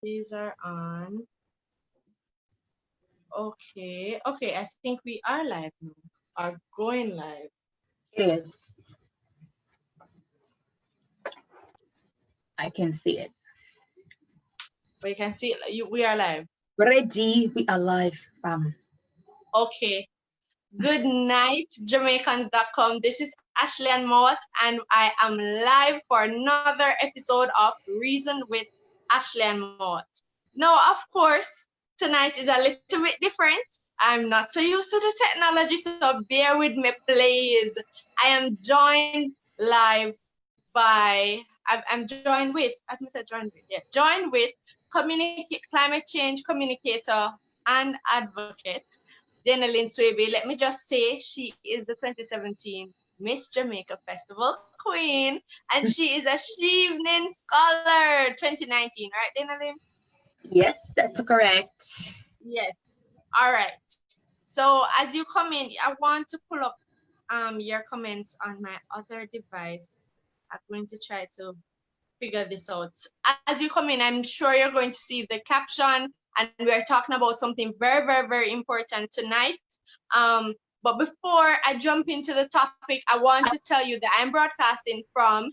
These are on. Okay, okay, I think we are live now. Are going live. Yes, I can see it. We can see we are live. Ready, we are live. Okay. Good night, Jamaicans.com. This is Ashleigh-Ann Mowatt, and I am live for another episode of Reason with Ashleigh-Ann Mowatt. Now, of course, tonight is a little bit different. I'm not so used to the technology, so bear with me, please. I am joined live by, I'm joined with, I think I said joined with, yeah, joined with climate change communicator and advocate, Dainalyn Swaby. Let me just say she is the 2017 Miss Jamaica Festival Queen, and she is a Sheevening Scholar 2019, right, Dainalyn? Yes, that's correct. Yes. All right. So as you come in, I want to pull up your comments on my other device. I'm going to try to figure this out. As you come in, I'm sure you're going to see the caption, and we are talking about something very, very, very important tonight. But before I jump into the topic, I want to tell you that I'm broadcasting from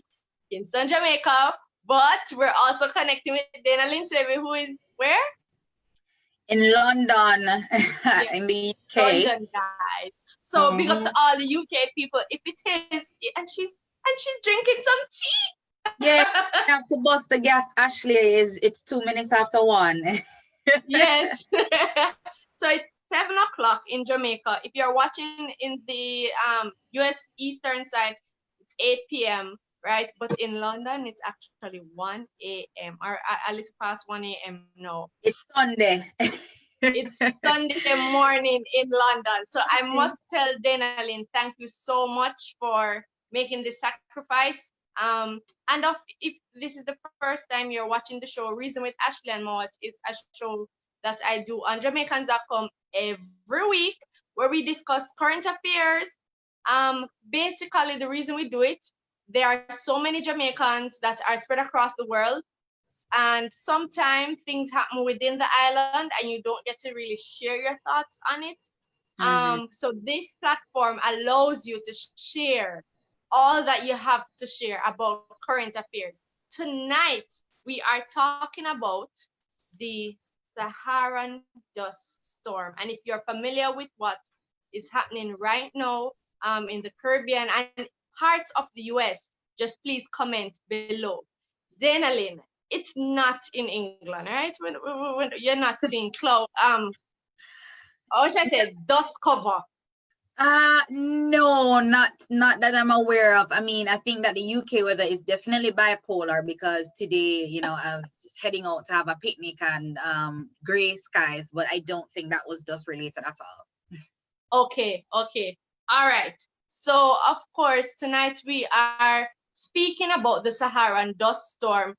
Kingston, Jamaica, but we're also connecting with Dainalyn Swaby, who is where? In London, Yeah, in the UK. London, guys. So big up to all the UK people. If it is, and she's drinking some tea. Yeah, you have to bust the gas. Ashley, it's 2 minutes after 1. Yes. So it's 7 o'clock in Jamaica. If you're watching in the US Eastern side, it's 8 p.m. right? But in London, it's actually 1 a.m. or a little past 1 a.m. now. It's Sunday. It's Sunday morning in London. So I must tell Dainalyn, thank you so much for making this sacrifice. And if this is the first time you're watching the show, Reason with Ashleigh-Ann Mowatt, it's a show that I do on Jamaicans.com every week where we discuss current affairs. Basically, the reason we do it, there are so many Jamaicans that are spread across the world, and sometimes things happen within the island and you don't get to really share your thoughts on it. So this platform allows you to share all that you have to share about current affairs. Tonight, we are talking about the Saharan dust storm. And if you're familiar with what is happening right now in the Caribbean and parts of the US, just please comment below. Dainalyn, it's not in England, right? When you're not seeing cloud, how should I say, dust cover. No, not that I'm aware of. I mean, I think that the UK weather is definitely bipolar because today, I'm just heading out to have a picnic and gray skies, but I don't think that was dust related at all. Okay. All right. So, of course, tonight we are speaking about the Saharan dust storm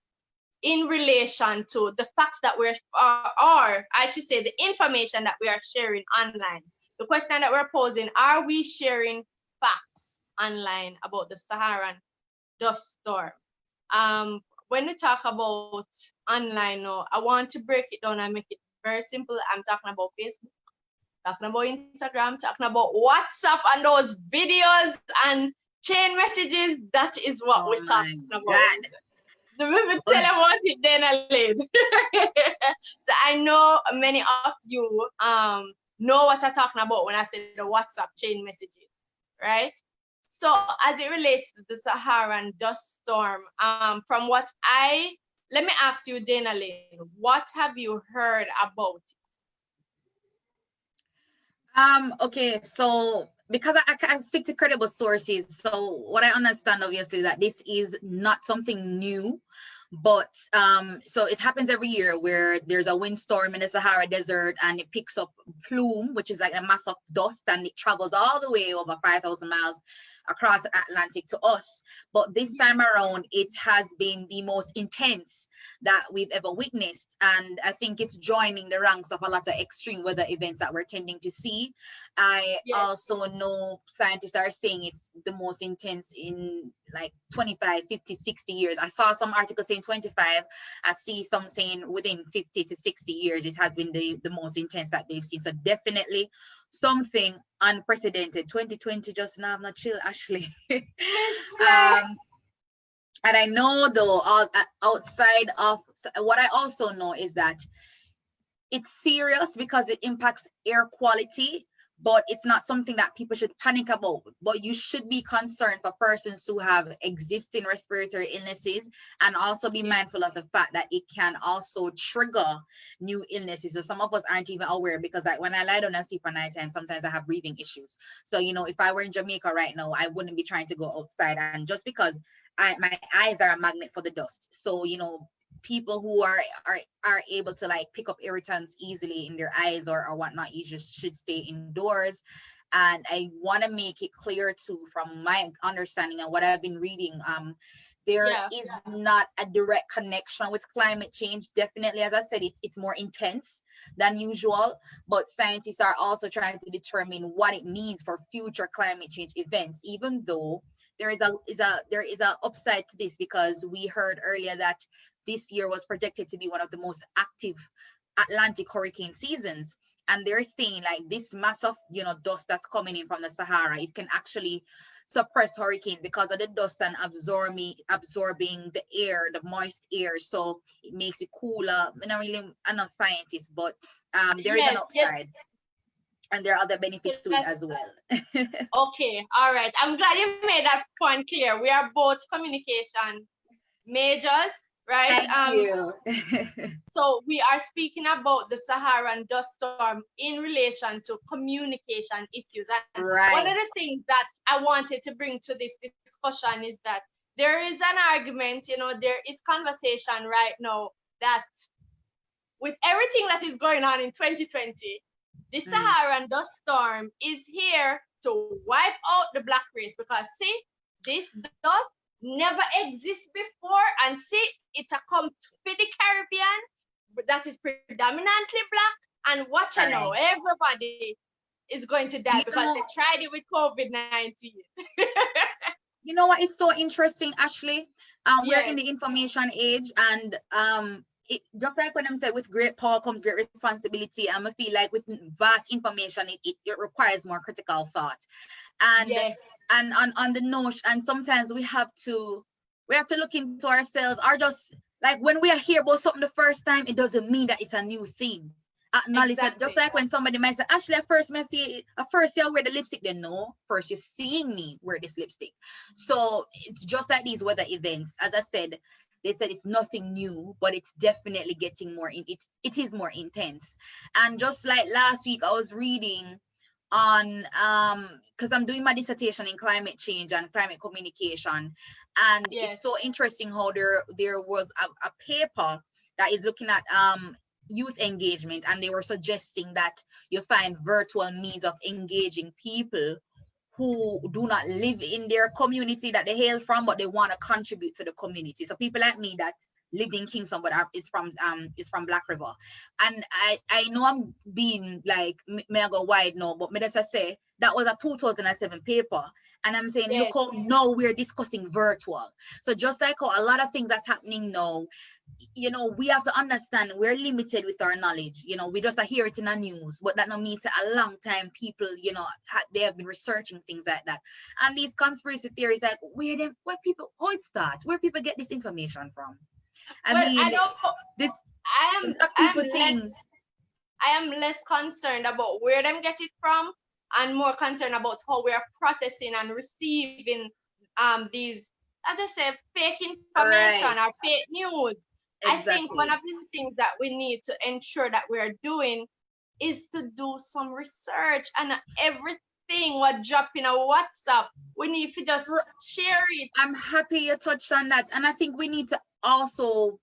in relation to the facts that we're, or I should say the information that we are sharing online. The question that we're posing, are we sharing facts online about the Saharan dust storm? When we talk about online now, I want to break it down and make it very simple. I'm talking about Facebook, talking about Instagram, talking about WhatsApp and those videos and chain messages. That is what we're talking about. The movie tell about it, Dainalyn. So I know many of you know what I'm talking about when I say the WhatsApp chain messages, right? So as it relates to the Saharan dust storm, from what let me ask you, Dainalyn, what have you heard about it? Okay, so because I stick to credible sources, so what I understand obviously that this is not something new, but so it happens every year where there's a windstorm in the Sahara Desert and it picks up plume, which is like a mass of dust, and it travels all the way over 5,000 miles across Atlantic to us. But this time around, it has been the most intense that we've ever witnessed. And I think it's joining the ranks of a lot of extreme weather events that we're tending to see. I also know scientists are saying it's the most intense in like 25, 50, 60 years. I saw some articles saying 25. I see some saying within 50 to 60 years, it has been the most intense that they've seen. So definitely something unprecedented. 2020 just now, I'm not chill, Ashleigh. And I know though, outside of what I also know is that it's serious because it impacts air quality, but it's not something that people should panic about. But you should be concerned for persons who have existing respiratory illnesses, and also be mindful of the fact that it can also trigger new illnesses. So some of us aren't even aware, because when I lie down and sleep at nighttime, sometimes I have breathing issues. So, you know, if I were in Jamaica right now, I wouldn't be trying to go outside. And just because my eyes are a magnet for the dust. So, you know, people who are able to like pick up irritants easily in their eyes or whatnot, you just should stay indoors. And I want to make it clear too, from my understanding and what I've been reading, there is not a direct connection with climate change. Definitely, as I said, it's more intense than usual, but scientists are also trying to determine what it means for future climate change events, even though there is a upside to this, because we heard earlier that this year was projected to be one of the most active Atlantic hurricane seasons. And they're saying like this massive, you know, dust that's coming in from the Sahara, it can actually suppress hurricanes because of the dust and absorbing the air, the moist air. So it makes it cooler. I'm not a scientist, but there is an upside. And there are other benefits to it as well. Okay, all right. I'm glad you made that point clear. We are both communication majors, right? Thank you. So we are speaking about the Saharan dust storm in relation to communication issues. And one of the things that I wanted to bring to this discussion is that there is an argument, you know, there is conversation right now that with everything that is going on in 2020, the Saharan dust storm is here to wipe out the black race, because see, this dust never exists before, and see, it's a come to the Caribbean, but that is predominantly black, and watch out now, everybody is going to die because they tried it with COVID-19. You know what is so interesting, Ashleigh? We're in the information age, and just like when I'm saying, with great power comes great responsibility. And I feel like with vast information, it requires more critical thought. And and on the notion, and sometimes we have to look into ourselves, or just like when we are here about something the first time, it doesn't mean that it's a new thing. Acknowledge that. Just like when somebody might say, Ashleigh, at first you wear the lipstick, then no, first you're seeing me wear this lipstick. So it's just like these weather events. As I said, they said it's nothing new, but it's definitely getting more it is more intense. And just like last week, I was reading on because I'm doing my dissertation in climate change and climate communication, and it's so interesting how there was a paper that is looking at youth engagement, and they were suggesting that you find virtual means of engaging people who do not live in their community that they hail from, but they want to contribute to the community. So people like me that lived in Kingston, but is from Black River. And I know I'm being like, may I go wide now, but me just say that was a 2007 paper. And I'm saying, look how now we're discussing virtual. So just like how a lot of things that's happening now, you know, we have to understand we're limited with our knowledge. You know, we just hear it in the news, but that no means a long time people, you know, they have been researching things like that. And these conspiracy theories, like how it starts, where people get this information from. I am less concerned about where them get it from, and more concerned about how we are processing and receiving these, as I said, fake information or fake news. Exactly. I think one of the things that we need to ensure that we're doing is to do some research, and everything what drop in a WhatsApp, we need to just share it. I'm happy you touched on that. And I think we need to also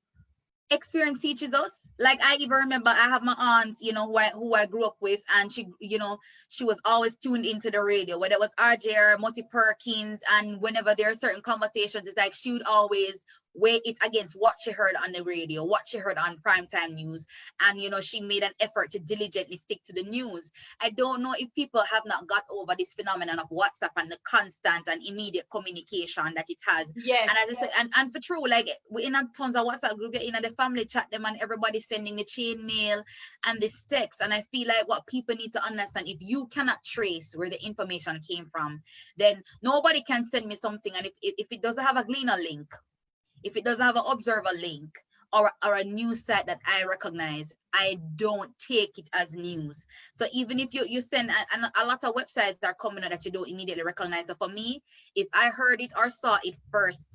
experience teaches us. Like I even remember I have my aunt, you know, who I grew up with, and she, you know, she was always tuned into the radio, whether it was RJ or Monty Perkins, and whenever there are certain conversations, it's like she would always weigh it against what she heard on the radio, what she heard on primetime news, and you know, she made an effort to diligently stick to the news. I don't know if people have not got over this phenomenon of WhatsApp and the constant and immediate communication that it has. Yes. And as I said, and for true, like we in a tons of WhatsApp group, in the family chat them, and everybody sending the chain mail and this text. And I feel like what people need to understand, if you cannot trace where the information came from, then nobody can send me something. And if it doesn't have a Gleaner link, if it doesn't have an Observer link, or a news site that I recognize, I don't take it as news. So even if you send, and a lot of websites are coming out that you don't immediately recognize. So for me, if I heard it or saw it first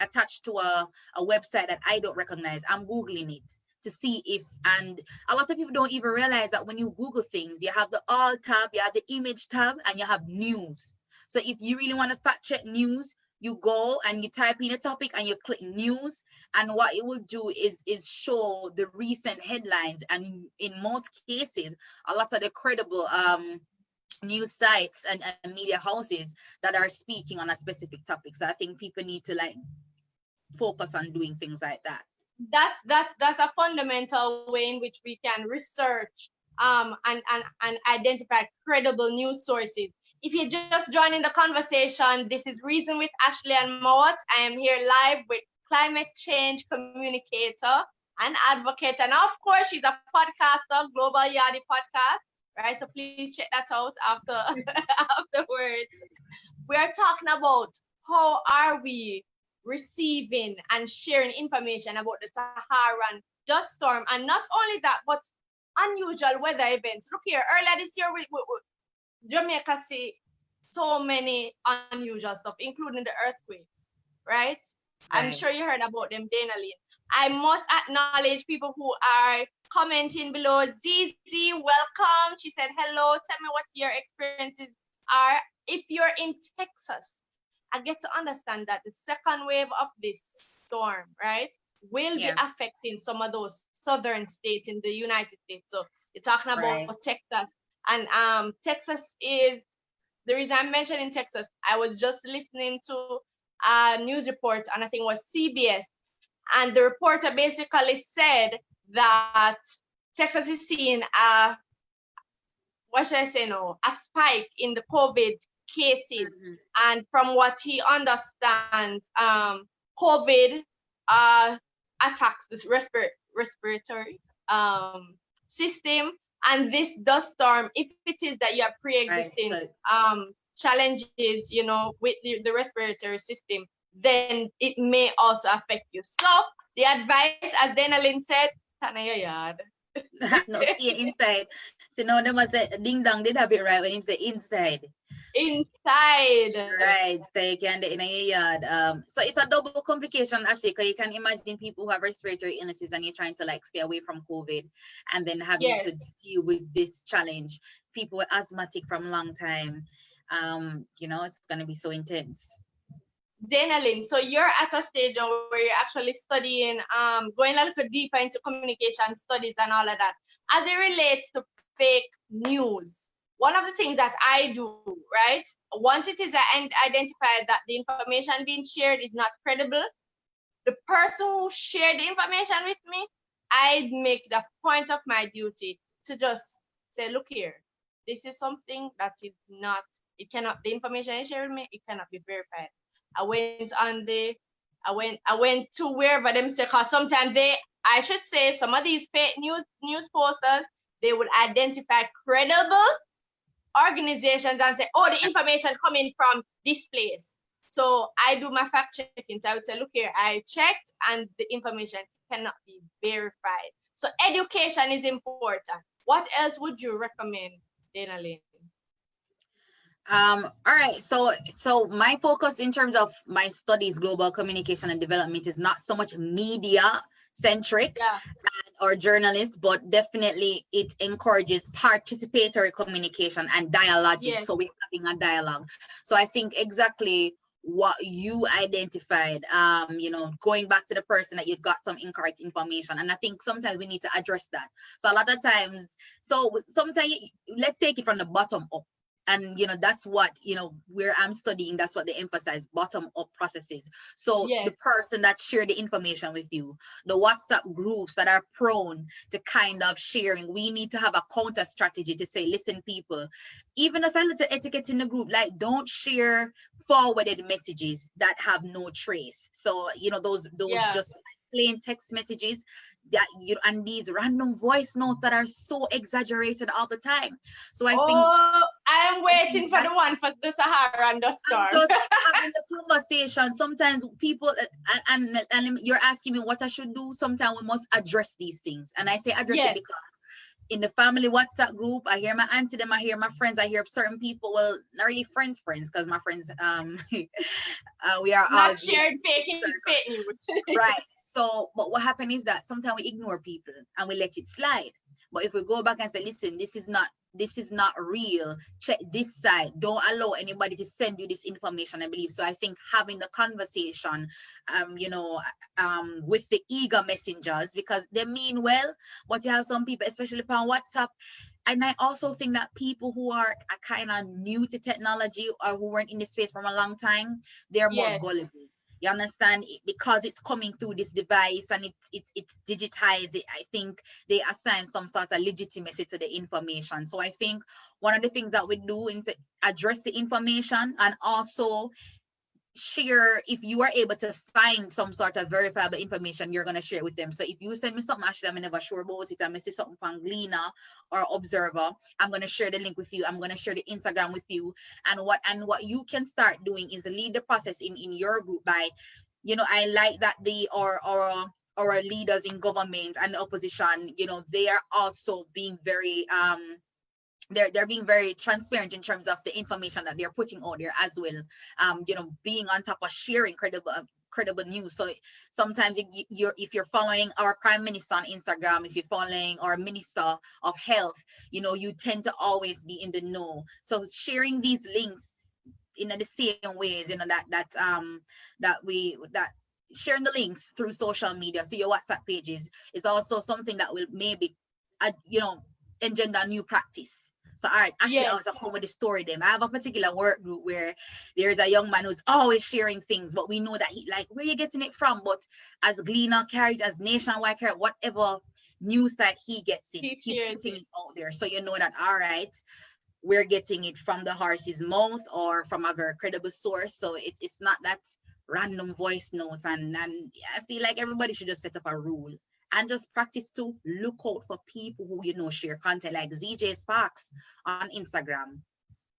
attached to a website that I don't recognize, I'm Googling it to see if, and a lot of people don't even realize that when you Google things, you have the all tab, you have the image tab, and you have news. So if you really want to fact check news, you go and you type in a topic and you click news, and what it will do is show the recent headlines, and in most cases a lot of the credible news sites and media houses that are speaking on a specific topic. So I think people need to like focus on doing things like that. That's a fundamental way in which we can research and identify credible news sources. If you're just joining the conversation, this is Reason with Ashleigh-Ann Mowatt. I am here live with Climate Change Communicator and Advocate. And of course, she's a podcaster, Global Yaadie Podcast, right? So please check that out afterwards. We are talking about how are we receiving and sharing information about the Saharan dust storm. And not only that, but unusual weather events. Look here, earlier this year, we Jamaica see so many unusual stuff, including the earthquakes, right? I'm sure you heard about them, Dainalyn. I must acknowledge people who are commenting below. Zizi, welcome. She said, hello, tell me what your experiences are. If you're in Texas, I get to understand that the second wave of this storm, right, will be affecting some of those southern states in the United States. So you're talking about Texas. And Texas is, the reason I'm mentioning Texas, I was just listening to a news report, and I think it was CBS, and the reporter basically said that Texas is seeing a, what should I say now, a spike in the COVID cases. And from what he understands, COVID attacks this respiratory system. And this dust storm, if it is that you have pre-existing challenges, you know, with the respiratory system, then it may also affect you. So the advice, as Dainalyn said, stay your yard. No, stay inside. So no, they must say ding dong did have it right when you say inside. Inside. Right, so you can do it in your yard. So it's a double complication actually, because you can imagine people who have respiratory illnesses and you're trying to like stay away from COVID, and then having to deal with this challenge. People with asthmatic from long time. You know, it's gonna be so intense. Dainalyn, so you're at a stage where you're actually studying, going a little deeper into communication studies and all of that. As it relates to fake news, one of the things that I do, right, once it is identified that the information being shared is not credible, the person who shared the information with me, I make the point of my duty to just say, look here, this is something that is not, it cannot, the information you share with me, it cannot be verified. I went to wherever them say, because sometimes I should say, some of these fake news posters, they would identify credible organizations and say, oh, the information coming from this place. So I do my fact checking. So I would say, look here, I checked and the information cannot be verified. So education is important. What else would you recommend, Dainalyn? All right, so my focus in terms of my studies, global communication and development, is not so much media centric or journalist, but definitely it encourages participatory communication and dialogue. So we're having a dialogue. So I think exactly what you identified, you know, going back to the person that you got some incorrect information. And I think sometimes we need to address that. So a lot of times, so sometimes let's take it from the bottom up. And you know, that's what, you know, where I'm studying, that's what they emphasize, bottom up processes. So Yes. the person that shared the information with you, the WhatsApp groups that are prone to kind of sharing, we need to have a counter strategy to say, listen, people, even as a little etiquette in the group, like don't share forwarded messages that have no trace. So you know, those Yeah. just plain text messages that you, and these random voice notes that are so exaggerated all the time. So I think I am waiting for the one for the Saharan Dust storm. just having the conversation. Sometimes people and you're asking me what I should do. Sometimes we must address these things, and I say address Yes. it because in the family WhatsApp group, I hear my auntie them, I hear my friends, I hear certain people. Well, not really friends, because my friends, we are Not all shared fake news. right. So, but what happened is that sometimes we ignore people and we let it slide. But if we go back and say, listen, this is not real, check this side, don't allow anybody to send you this information, I believe. So I think having the conversation, you know, with the eager messengers, because they mean well, but you have some people, especially on WhatsApp. And I also think that people who are kind of new to technology or who weren't in the space for a long time, they're more Yes. gullible. You understand? Because it's coming through this device and it's digitized. I think they assign some sort of legitimacy to the information. So I think one of the things that we do is to address the information and also share. If you are able to find some sort of verifiable information, you're going to share it with them. So if you send me something, Ashleigh, I'm never sure about it, I see something from Gleaner or Observer, I'm going to share the link with you, I'm going to share the Instagram with you. And what you can start doing is lead the process in your group by, you know, I like that they are our leaders in government and the opposition, you know, they are also being very they're being very transparent in terms of the information that they're putting out there as well. You know, being on top of sharing credible news. So sometimes if you're following our prime minister on Instagram, if you're following our minister of health, you know, you tend to always be in the know. So sharing these links in the same ways, you know, that sharing the links through social media, through your WhatsApp pages, is also something that will maybe you know, engender a new practice. So all right, actually, I was come with the story them. I have a particular work group where there's a young man who's always sharing things, but we know that he, like, where you getting it from? But as Gleaner carried, as Nationwide carried, whatever news site he gets it, he's putting it out there. So you know that, all right, we're getting it from the horse's mouth or from a very credible source. So it's not that random voice notes. And I feel like everybody should just set up a rule and just practice to look out for people who, you know, share content. Like ZJ Sparks on Instagram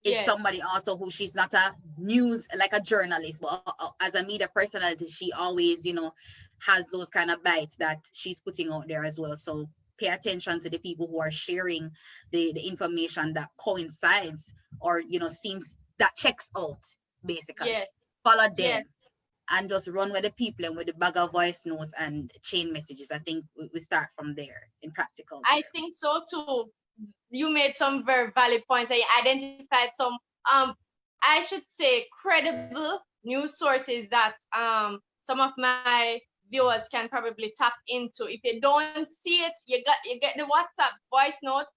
is somebody also who, she's not a news, like a journalist, but as a media personality, she always, you know, has those kind of bites that she's putting out there as well. So pay attention to the people who are sharing the information that coincides or, you know, seems that checks out, basically. Follow them. And just run with the people and with the bag of voice notes and chain messages. I think we start from there in practical terms. I think so too. You made some very valid points. I identified some, I should say, credible news sources that some of my viewers can probably tap into. If you don't see it, you get the WhatsApp voice note,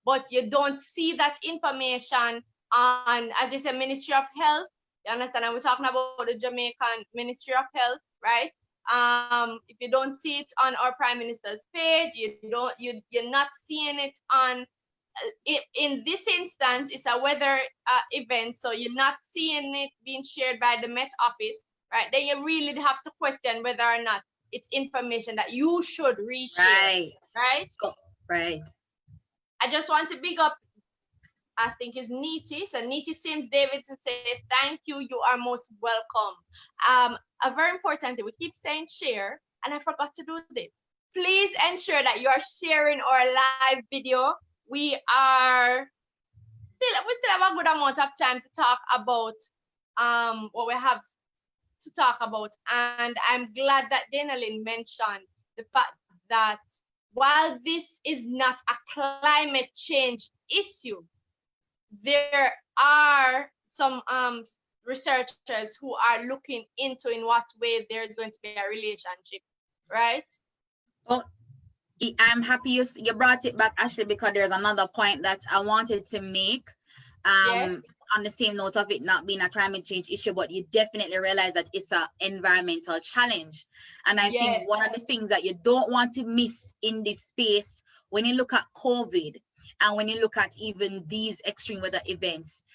but you don't see that information on, as you said, Ministry of Health. You understand? And we're talking about the Jamaican Ministry of Health, right? If you don't see it on our Prime Minister's page, you're not seeing it on. In this instance, it's a weather event, so you're not seeing it being shared by the Met Office, right? Then you really have to question whether or not it's information that you should reshare, right? Right. I just want to big up, I think it's Niti. So Niti Sims Davidson said, thank you, you are most welcome. A very important thing, we keep saying share, and I forgot to do this. Please ensure that you are sharing our live video. We still have a good amount of time to talk about what we have to talk about. And I'm glad that Dainalyn mentioned the fact that while this is not a climate change issue, there are some researchers who are looking into in what way there's going to be a relationship, right? Oh, I'm happy you brought it back, Ashley, because there's another point that I wanted to make. Yes. On the same note of it not being a climate change issue, but you definitely realize that it's an environmental challenge. And I think one of the things that you don't want to miss in this space when you look at COVID and when you look at even these extreme weather events,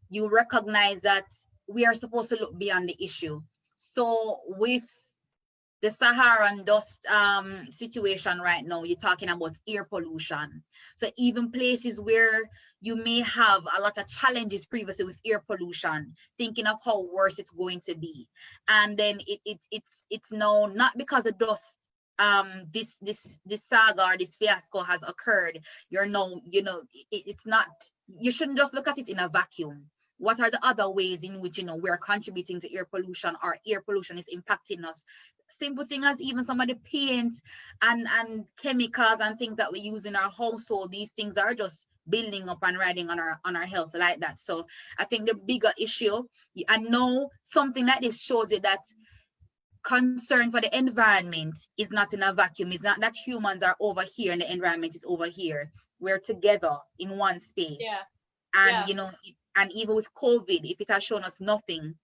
you recognize that we are supposed to look beyond the issue. So with the Saharan dust situation right now, you're talking about air pollution. So even places where you may have a lot of challenges previously with air pollution, thinking of how worse it's going to be. And then it's now not because the dust this saga or this fiasco has occurred, it's not, you shouldn't just look at it in a vacuum. What are the other ways in which we're contributing to air pollution, or air pollution is impacting us? Simple thing as even some of the paint and chemicals and things that we use in our household, these things are just building up and riding on our health like that. So I think the bigger issue, I know something like this shows you that concern for the environment is not in a vacuum. It's not that humans are over here and the environment is over here. We're together in one space. And and even with COVID, if it has shown us nothing,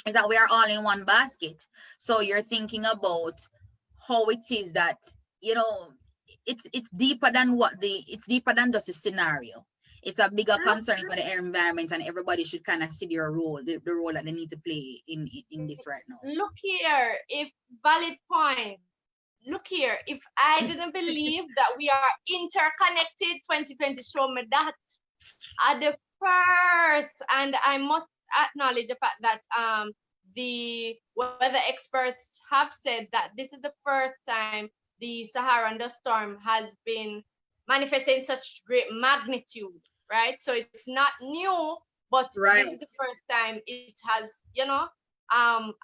is that we are all in one basket. So you're thinking about how it is that it's deeper than deeper than just a scenario. It's a bigger concern for the environment, and everybody should kind of see their role, the role that they need to play in this right now. Look here, if valid point. Look here, if I didn't believe that we are interconnected, 2020 showed me that at the first, and I must acknowledge the fact that the weather experts have said that this is the first time the Saharan dust storm has been manifesting such great magnitude, right? So it's not new, but this is the first time it has,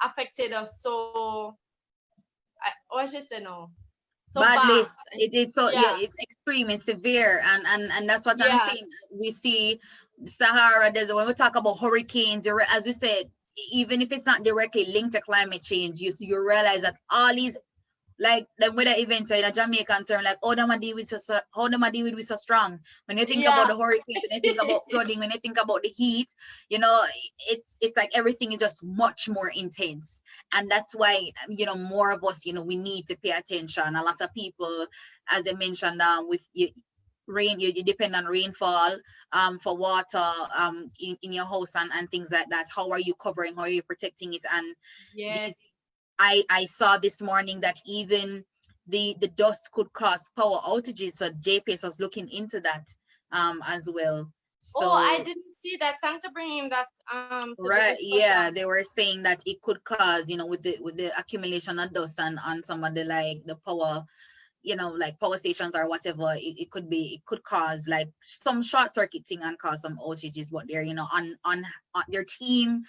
affected us so. What should I say now? So badly. It's extreme and severe, and that's what I'm saying. We see Sahara Desert, when we talk about hurricanes, as we said, even if it's not directly linked to climate change, you realize that all these, like the weather events in a Jamaican term, like how them a deal with so strong. When you think about the hurricanes, when you think about flooding, when you think about the heat, it's like everything is just much more intense. And that's why more of us, we need to pay attention. A lot of people, as I mentioned, with rain, you depend on rainfall for water in your house and things like that. How are you covering? How are you protecting it? And I saw this morning that even the dust could cause power outages. So JPS was looking into that as well. So, I didn't see that. Thanks for bringing that. They were saying that it could cause, with the accumulation of dust on some of the power, like power stations or whatever, it could cause like some short circuiting and cause some outages. But they're on their teams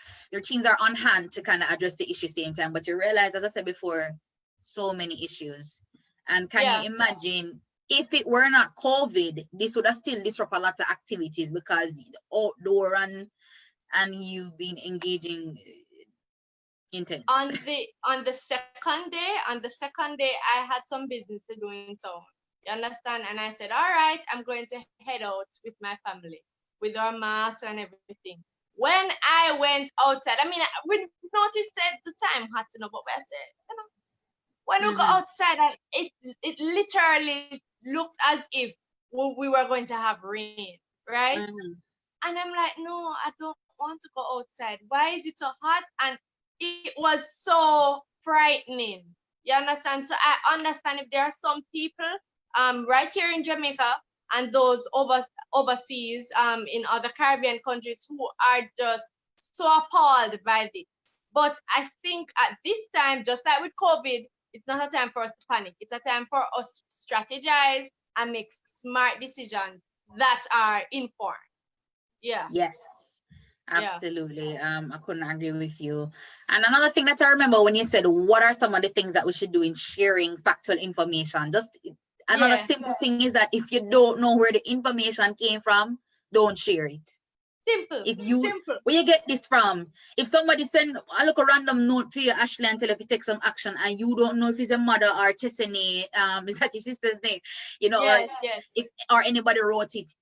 are on hand to kind of address the issue same time. But you realize, as I said before, so many issues. And can you imagine if it were not COVID, this would have still disrupt a lot of activities, because outdoor and you've been engaging intense. On the second day, I had some business to do in town. You understand? And I said, all right, I'm going to head out with my family with our mask and everything. When I went outside, we noticed at the time hot enough, but I said, when we go outside, and it literally looked as if we were going to have rain, right? And I'm like, no, I don't want to go outside. Why is it so hot? And it was so frightening. You understand? So I understand if there are some people right here in Jamaica and those overseas in other Caribbean countries who are just so appalled by this. But I think at this time, just like with COVID, it's not a time for us to panic. It's a time for us to strategize and make smart decisions that are informed. Yes. Absolutely. I couldn't agree with you. And another thing that I remember when you said, what are some of the things that we should do in sharing factual information? Just another simple thing is that if you don't know where the information came from, don't share it. Simple. If you, Simple. where you get this from? If somebody send a look a random note to you, Ashleigh, and tell you to take some action, and you don't know if it's a mother or Tessene, is that your sister's name? You know, Yes, or yes. if or anybody wrote it.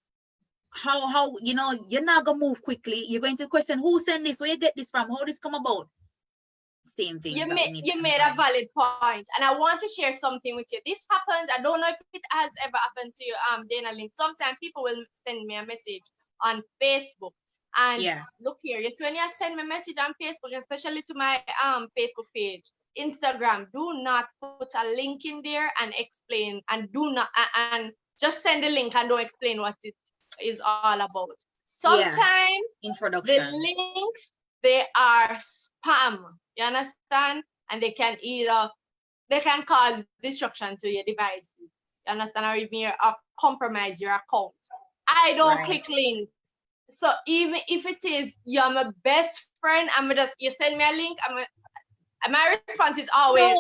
How you know you're not gonna move quickly. You're going to question who sent this, where you get this from, how this come about. Same thing. You made a valid point, and I want to share something with you. This happened. I don't know if it has ever happened to you, Dainalyn. Sometimes people will send me a message on Facebook, and Yeah. look here. Yes, when you send me a message on Facebook, especially to my Facebook page, Instagram, do not put a link in there and explain, and do not and just send the link and don't explain what it is all about. Sometimes the Introduction. links, they are spam. You understand? And they can cause destruction to your devices. You understand? Or even compromise your account. I don't click links. So even if it is you're my best friend, you send me a link, my response is always,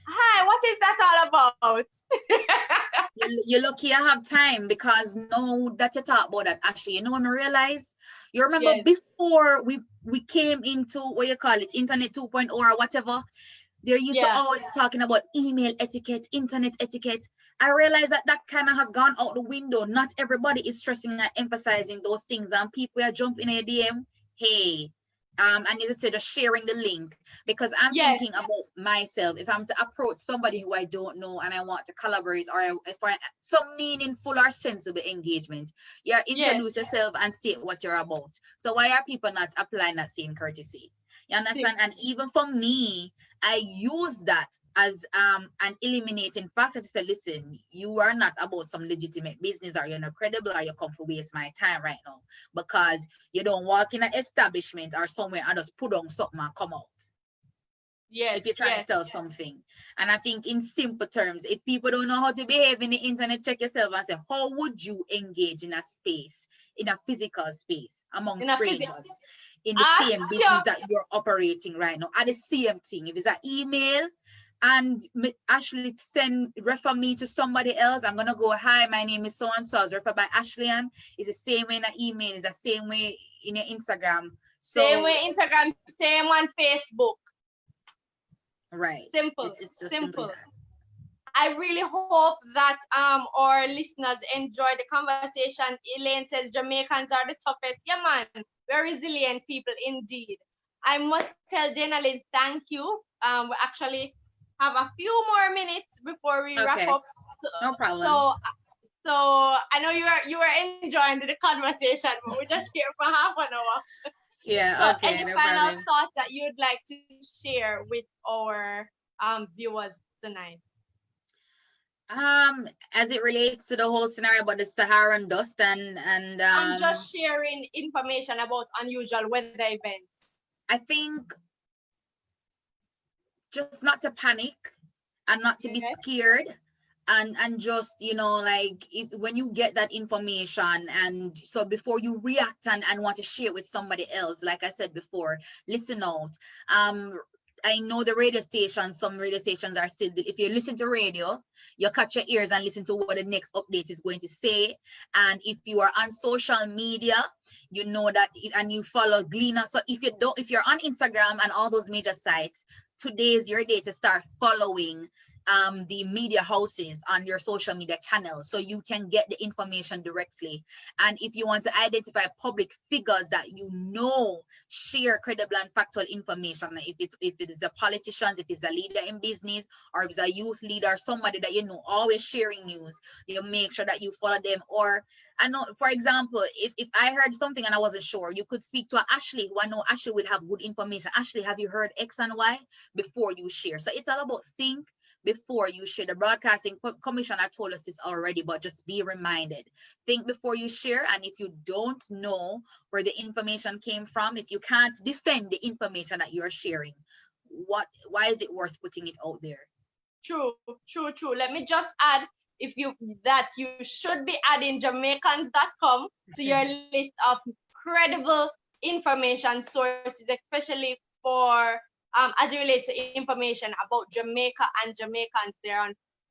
hi, what is that all about? You're lucky I have time, because now that you talk about that, actually, you know what I realize? You remember before we came into what you call it, Internet 2.0 or whatever, they're used to always talking about email etiquette, internet etiquette. I realize that kind of has gone out the window. Not everybody is stressing and emphasizing those things, and people are jumping in a DM, hey, and as I said, just sharing the link, because I'm thinking about myself. If I'm to approach somebody who I don't know and I want to collaborate, or if I some meaningful or sensible engagement, you introduce yourself and state what you're about. So why are people not applying that same courtesy? You understand? And even for me, I use that as an eliminating factor to say, listen, you are not about some legitimate business, or you're not credible, or you come to waste my time right now, because you don't walk in an establishment or somewhere and just put on something and come out. If you're trying to sell something. And I think in simple terms, if people don't know how to behave in the internet, check yourself and say, how would you engage in a space, in a physical space among strangers? In the same business that you're operating right now, at the same thing. If it's an email and Ashleigh refer me to somebody else, I'm gonna go, hi, my name is so and so, referred by Ashleigh-Ann. It's the same way in an email, it's the same way in your Instagram. Same way Instagram, same on Facebook. Right. Simple. It's just simple. I really hope that our listeners enjoy the conversation. Elaine says Jamaicans are the toughest. Yeah, man, we're resilient people indeed. I must tell Dainalyn, thank you. We actually have a few more minutes before we wrap up. No problem. So I know you are enjoying the conversation, but we're just here for half an hour. Yeah. So any final thoughts that you'd like to share with our viewers tonight? As it relates to the whole scenario about the Saharan dust and just sharing information about unusual weather events. I think just not to panic and not to be scared, and just, you know, like when you get that information, and so before you react and want to share with somebody else, like I said before, listen out. I know the radio stations, some radio stations are still, if you listen to radio, you catch your ears and listen to what the next update is going to say. And if you are on social media, you know that, and you follow Gleaner. So if you're on Instagram and all those major sites, today is your day to start following the media houses on your social media channels, so you can get the information directly. And if you want to identify public figures that you know share credible and factual information, if it is a politician, if it's a leader in business, or if it's a youth leader, somebody that you know always sharing news, you make sure that you follow them. Or I know, for example, if I heard something and I wasn't sure, you could speak to Ashleigh, who I know Ashleigh will have good information. Ashleigh, have you heard X and Y? Before you share. So it's all about think before you share. The Broadcasting Commissioner told us this already, but just be reminded. Think before you share, and if you don't know where the information came from, if you can't defend the information that you're sharing, why is it worth putting it out there? True. Let me just add, that you should be adding Jamaicans.com to your list of credible information sources, especially for as it relates to information about Jamaica and Jamaicans.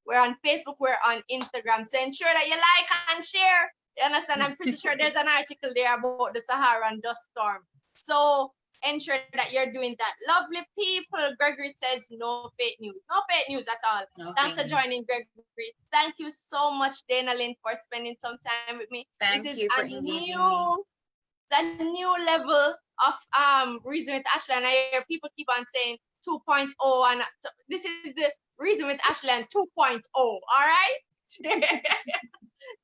We're on Facebook, we're on Instagram. So ensure that you like and share You understand? I'm pretty sure there's an article there about the Saharan dust storm. So ensure that you're doing that. Lovely people. Gregory says no fake news. No fake news at all. No Thanks for thing. joining, Gregory. Thank you so much, Dainalyn, for spending some time with me. Thank This is you for a engaging me. new level of Reason with Ashleigh, and I hear people keep on saying 2.0, and so this is the Reason with Ashleigh 2.0. All right.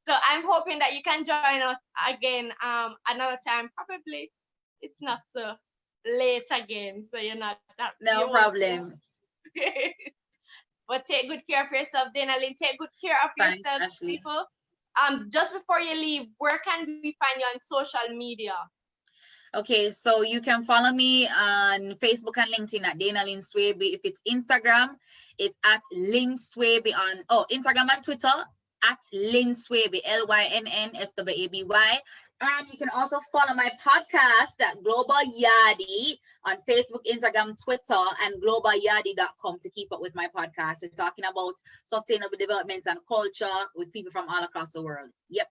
So I'm hoping that you can join us again another time. Probably it's not so late again, so you're not No problem. But take good care of yourself, Dainalyn. Take good care of Thanks, yourself, Ashleigh. people. Just before you leave, where can we find you on social media? Okay, so you can follow me on Facebook and LinkedIn at Dainalyn Swaby. If it's Instagram, it's at Lynn Swaby on Instagram and Twitter at Lynn Swaby, LYNNSWABY. And you can also follow my podcast at Global Yaadie on Facebook, Instagram, Twitter, and globalyaadie.com to keep up with my podcast. We're talking about sustainable development and culture with people from all across the world. Yep.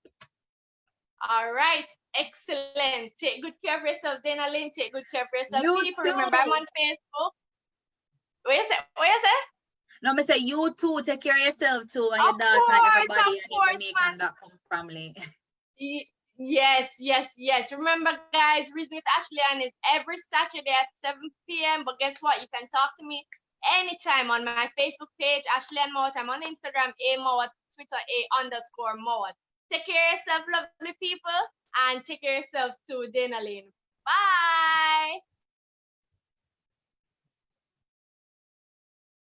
All right, excellent. Take good care of yourself, Dainalyn. Take good care of yourself. You People, too. remember I'm on Facebook. What you say? What you say? No, me say you too. Take care of yourself too, and your Of daughter course, and everybody, of and course, your Jamaican.com family. Yes. Remember, guys, Reason with Ashleigh-Ann is every Saturday at 7 p.m. But guess what? You can talk to me anytime on my Facebook page, Ashleigh-Ann Mowatt. I'm on Instagram, A-Mowatt, Twitter, A_Mowatt. Take care of yourself, lovely people, and take care of yourself too, Dainalyn. Bye.